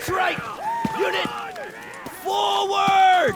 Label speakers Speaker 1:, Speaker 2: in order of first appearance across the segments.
Speaker 1: That's right! Unit, forward!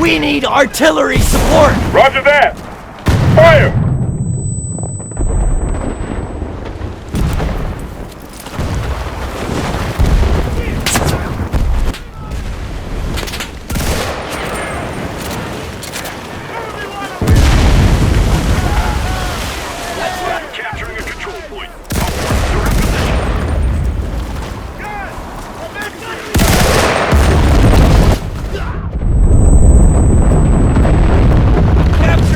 Speaker 1: We need artillery support!
Speaker 2: Roger that! Fire! Capturing a control point. You're in position.
Speaker 1: Capture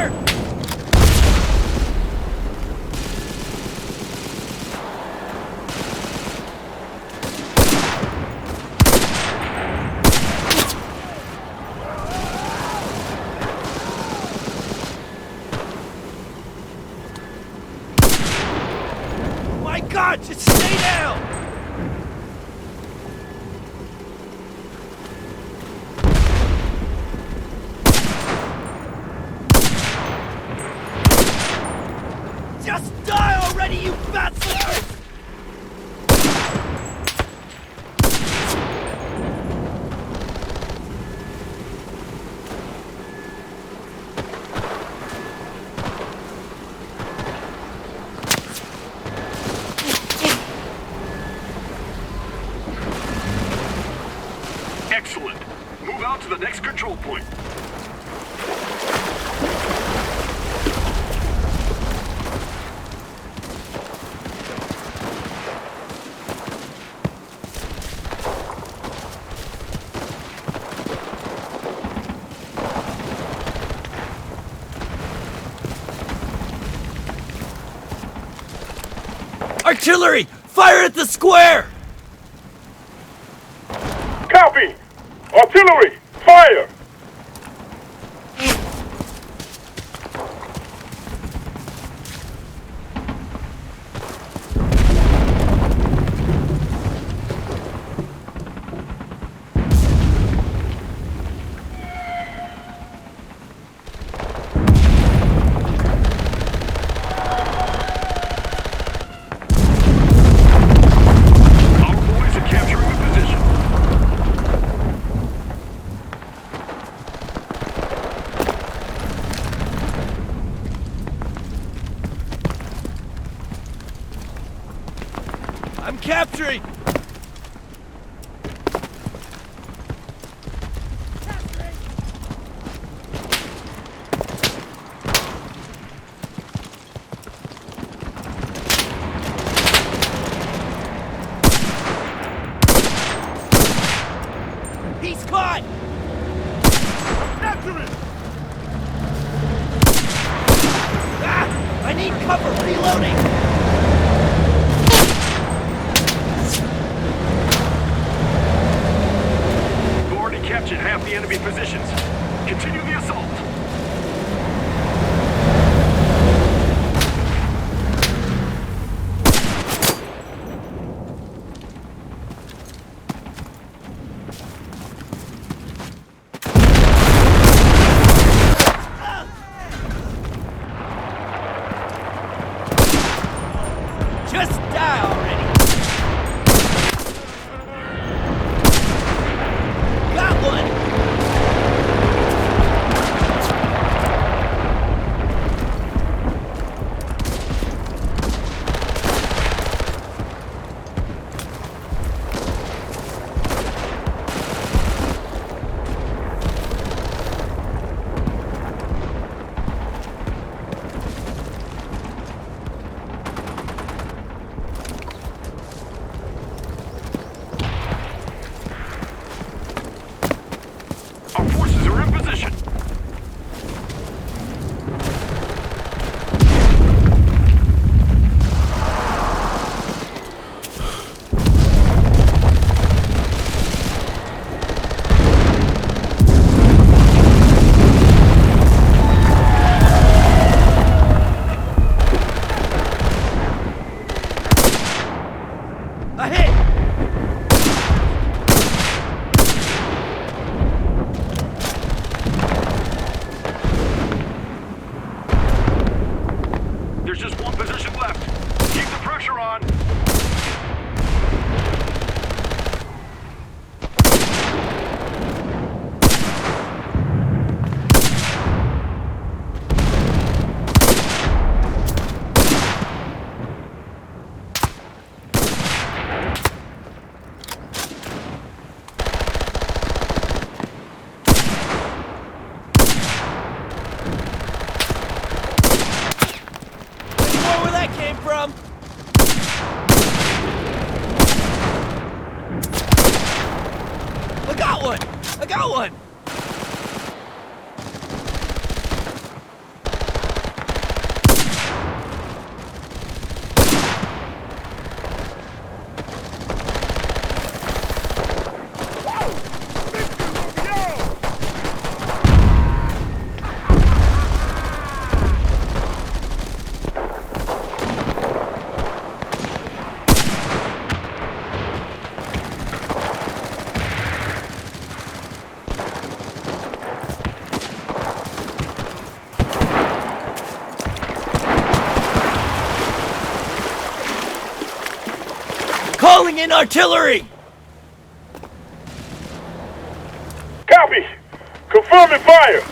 Speaker 1: fire! My God, just stay down! Just die already, you bastard!
Speaker 2: Excellent. Move out to the next control point.
Speaker 1: Artillery! Fire at the square!
Speaker 2: Copy! Artillery! Fire! Our boys are capturing the position.
Speaker 1: I'm capturing! He's caught!
Speaker 2: After it!
Speaker 1: Ah! I need cover! Reloading!
Speaker 2: We've already captured half the enemy positions. Continue the assault.
Speaker 1: Just die already! Got one!
Speaker 2: Our forces are in position.
Speaker 1: A hit!
Speaker 2: There's just one position left. Keep the pressure on.
Speaker 1: More where that came from! I got one! I got one! Calling in artillery!
Speaker 2: Copy! Confirming fire!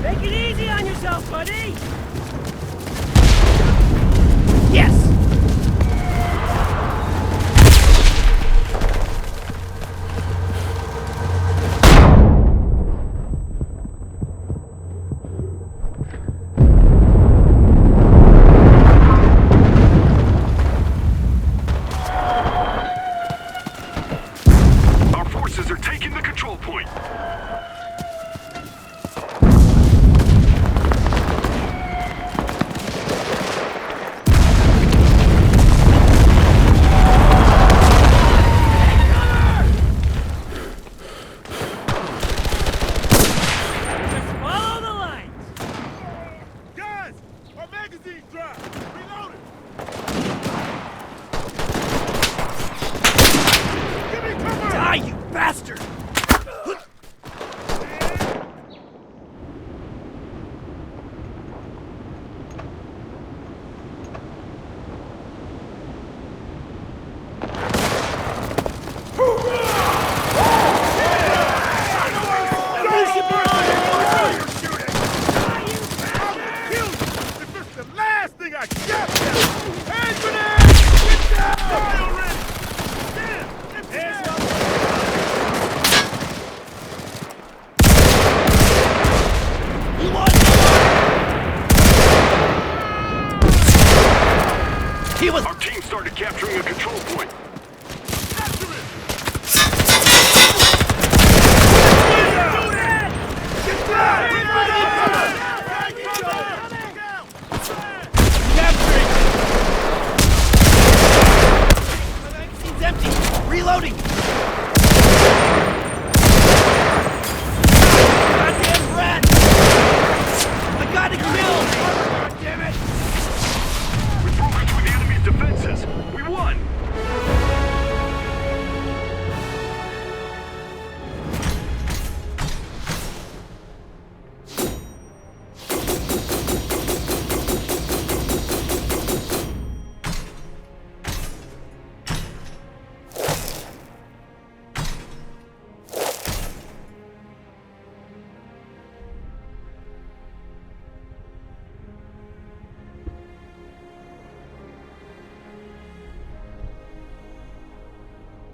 Speaker 1: Take it easy on yourself, buddy! Yes!
Speaker 2: Our forces are taking the control point.
Speaker 1: Follow the lines!
Speaker 3: Guys, our magazine's dry. Reload it. Give me cover.
Speaker 1: Die, you bastard!
Speaker 3: If it's the last thing I got now. Hand grenade! Get down! Die already! Damn! Hands up!
Speaker 1: You want He was
Speaker 2: Our team started capturing a control point.